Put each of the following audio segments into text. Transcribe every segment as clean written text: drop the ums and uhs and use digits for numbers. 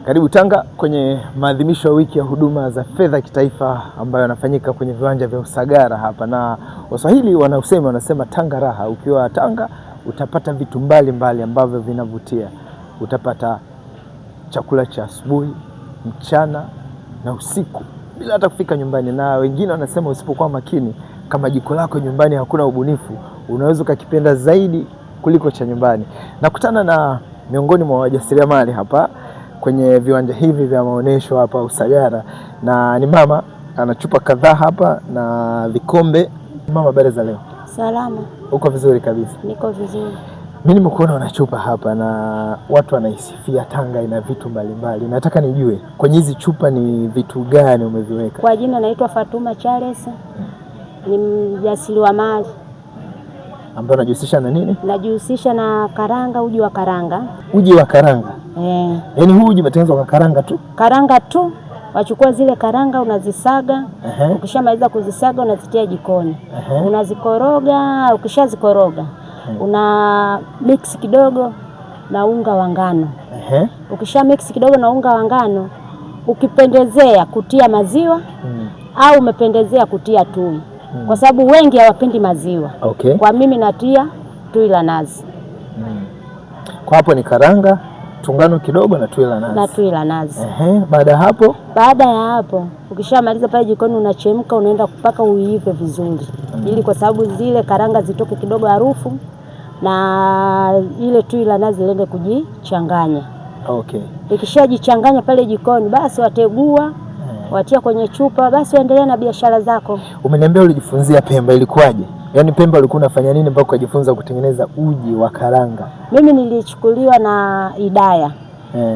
Karibu Tanga kwenye maadhimisho ya wiki ya huduma za fedha kitaifa ambayo yanafanyika kwenye viwanja vya Usagara hapa, na Waswahili wanasema Tanga raha. Ukiwa Tanga utapata vitu mbalimbali ambavyo vinavutia. Utapata chakula cha asubuhi, mchana na usiku bila hata kufika nyumbani, na wengine wanasema usipokuwa makini, kama jiko lako nyumbani hakuna ubunifu, unaweza ukakipenda zaidi kuliko cha nyumbani. Nakutana na miongoni mwa wajasiriamali hapa kwenye viwanja hivi vya maonesho hapa Usagara, na ni mama ana chupa kadhaa hapa na vikombe. Mama, habari za leo? Salama. Uko vizuri kabisa? Niko vizuri. Mimi nimekuona una chupa hapa na watu wanaisifia Tanga ina vitu mbalimbali. Nataka nijue kwenye hizi chupa ni vitu gani umeviweka? Kwa jina naitwa Fatuma Charles. Ni mjasiriamali. Ambaye unajihusisha na nini? Najihusisha na karanga, uji wa karanga. Uji wa karanga? Yaani huu uji umetengenezwa kwa karanga tu? Karanga tu. Wachukua zile karanga unazisaga. Ukishamaliza kuzisaga unazitia jikoni. Unazikoroga, ukishazikoroga una mix kidogo na unga wa ngano. Ukisha mix kidogo na unga wa ngano, ukipendezea kutia maziwa au umependezea kutia tui. Kwa sababu wengi hawapendi maziwa. Kwa mimi natia tui la nazi. Kwa hapo ni karanga, tungano kidogo na tui la nazi. Na tui la nazi. Baada ya hapo? Baada ya hapo, ukishamaliza pale jikoni unachemka, unaenda kupaka uive vizuri. Ili kwa sababu zile karanga zitoke kidogo harufu na ile tui la nazi liende kujichanganya. Ikishajichanganya pale jikoni, basi wategua, watia kwenye chupa, basi waendelea na biashara zako. Umeniambia ulijifunzia Pemba, ilikuwaje? Yaani Pemba ulikuwa unafanya nini mpaka ukajifunza kutengeneza uji wa karanga? Mimi nilichukuliwa na Idaya.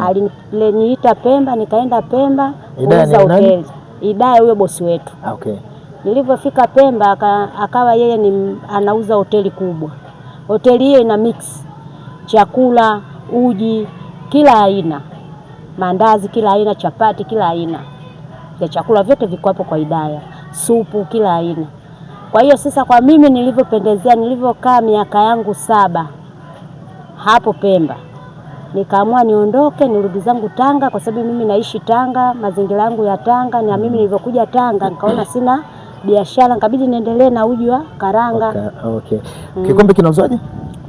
Aliniita Pemba, nikaenda Pemba kuuza hoteli. Idaya huyo bosi wetu. Nilipofika Pemba akawa yeye anauza hoteli kubwa. Hoteli hiyo ina mix chakula, uji, kila aina. Mandazi kila aina, chapati kila aina. Ya chakula vyote viko hapo kwa Idaya. Supu kila aina. Kwa hiyo sasa kwa mimi nilivyopendezea, nilivyokaa miaka yangu 7 hapo Pemba, nikaamua niondoke nirudi zangu Tanga, kwa sababu mimi naishi Tanga, mazingira yangu ya Tanga, na mimi nilivyokuja Tanga nikaona sina biashara, nikabidi niendelee na uji wa karanga. Kikombe kinauzwaje?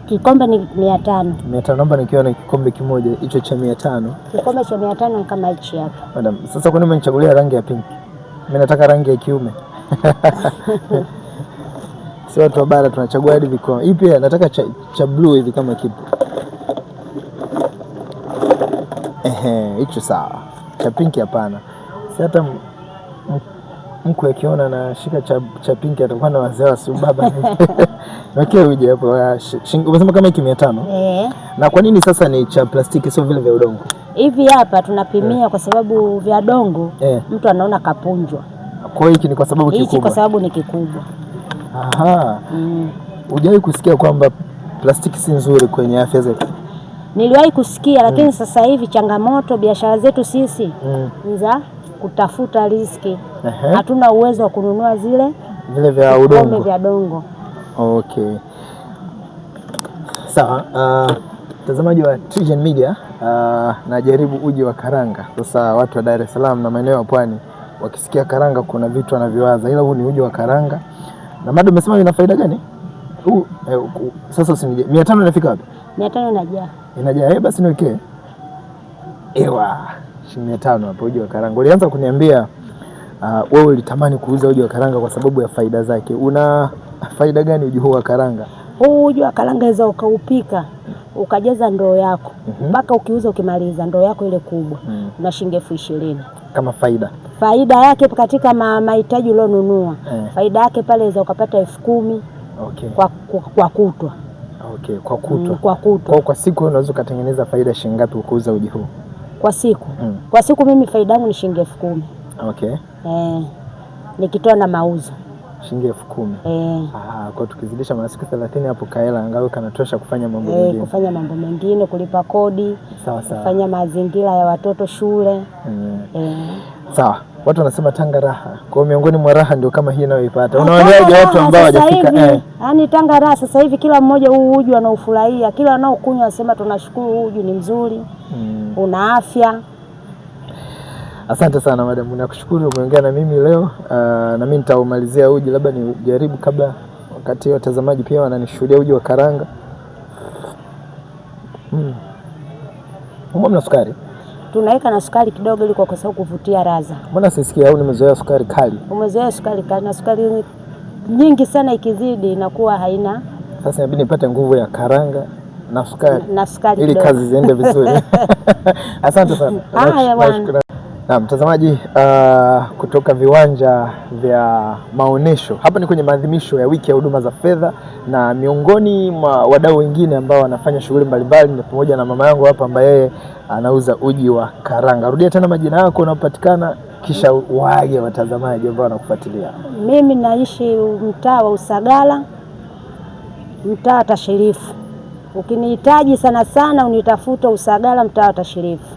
Kikombe ni 500. 500, naomba nikiona kikombe kimoja hicho cha 500. Kikombe cha 500 ni kama hichi hapa. Madam, sasa kwa nini umenichagulia rangi ya pink? Mimi nataka rangi ya kiume. Si watu wa bara tunachagua hadi vikombe. Hii pia nataka cha blue hivi kama kipo. Hicho sawa. Cha pink hapana. Si hata mku akiona na shika cha pink atakuwa na wazee si baba. Nakia uje hapo. Umesema kama hiki 500? Na kwa nini sasa ni cha plastiki sio vile vya udongo? Hivi hapa tunapimia kwa sababu vya dongo mtu anaona kapunjwa. Kwa hiyo hiki ni kwa sababu kikubwa. Hiki kwa sababu ni kikubwa. Hujawahi kusikia kwamba plastiki si nzuri kwenye afya zetu? Niliwahi kusikia, lakini sasa hivi changamoto biashara zetu sisi za kutafuta riziki. Hatuna uwezo wa kununua vile vya udongo. Vya dongo. Sawa. Mtazamaji wa TriGen Media, najaribu uji wa karanga. Sasa watu wa Dar es Salaam na maeneo ya Pwani wakisikia karanga kuna vitu wanavyowaza, ila huu ni uji wa karanga. Na madam umesema ina faida gani? Sasa usinije. 500 inafika wapi? 500 inajaa. Inajaa. Basi niwekee. 500 hapo uji wa karanga. Ulianza kuniambia wewe ulitamani kuuza uji wa karanga kwa sababu ya faida zake. Una faida gani uji huu wa karanga? Huu uji wa karanga unaweza ukaupika, ukajaza ndoo yako. Mpaka ukiuza ukimaliza ndoo yako ile kubwa. Na shilingi 20,000. Kama faida. Faida yake katika mahitaji ulionunua. Faida yake pale unaweza ukapata 10,000 kwa kutwa. Kwa kutwa. Kwa kutwa. Kwa siku unaweza kutengeneza faida shilingi ngapi ukiuza uji huu? Kwa siku. Kwa siku mimi faida yangu ni shilingi 10,000. Nikitoa na mauzo shilingi 10,000. Kwa tukizidisha mara siku 30 hapo kaela angalau kanatosha kufanya mambo mengine. Kufanya mambo mengine, kulipa kodi, kufanya mazingira ya watoto shule. Sawa. Watu wanasema Tanga raha. Kwa miongoni mwa raha ndio kama hii unayoipata. Unawaambiaje watu ambao hawajafika? Yaani Tanga raha sasa hivi kila mmoja huu uji anaufurahia. Kila wanaokunywa wasema tunashukuru uji ni mzuri. Una afya. Asante sana madam, nakushukuru umeongea na mimi leo. Na mimi nitaumalizia uji, labda nijaribu kabla, wakati watazamaji pia wananishuhudia uji wa karanga. Mna sukari? Tunaweka na sukari kidogo ili kwa sababu kuvutia ladha. Mbona sisikia au nimezoea sukari kali? Umezoea sukari kali, na sukari nyingi sana ikizidi inakuwa haina. Sasa inabidi nipate nguvu ya karanga na sukari ili kidogo, kazi ziende vizuri. Asante sana. Haya bwana. Na mtazamaji, kutoka viwanja vya maonesho, hapa ni kwenye maadhimisho ya wiki ya huduma za fedha, na miongoni mwa wadau wengine ambao wanafanya shughuli mbalimbali ni pamoja na mama yangu hapa ambaye yeye anauza uji wa karanga. Rudia tena majina yako unapatikana, kisha waage watazamaji ambao wanakufuatilia. Mimi naishi mtaa wa Usagara, mtaa wa Tashirifu. Ukinihitaji sana sana unitafuta Usagara, mtaa wa Tashirifu.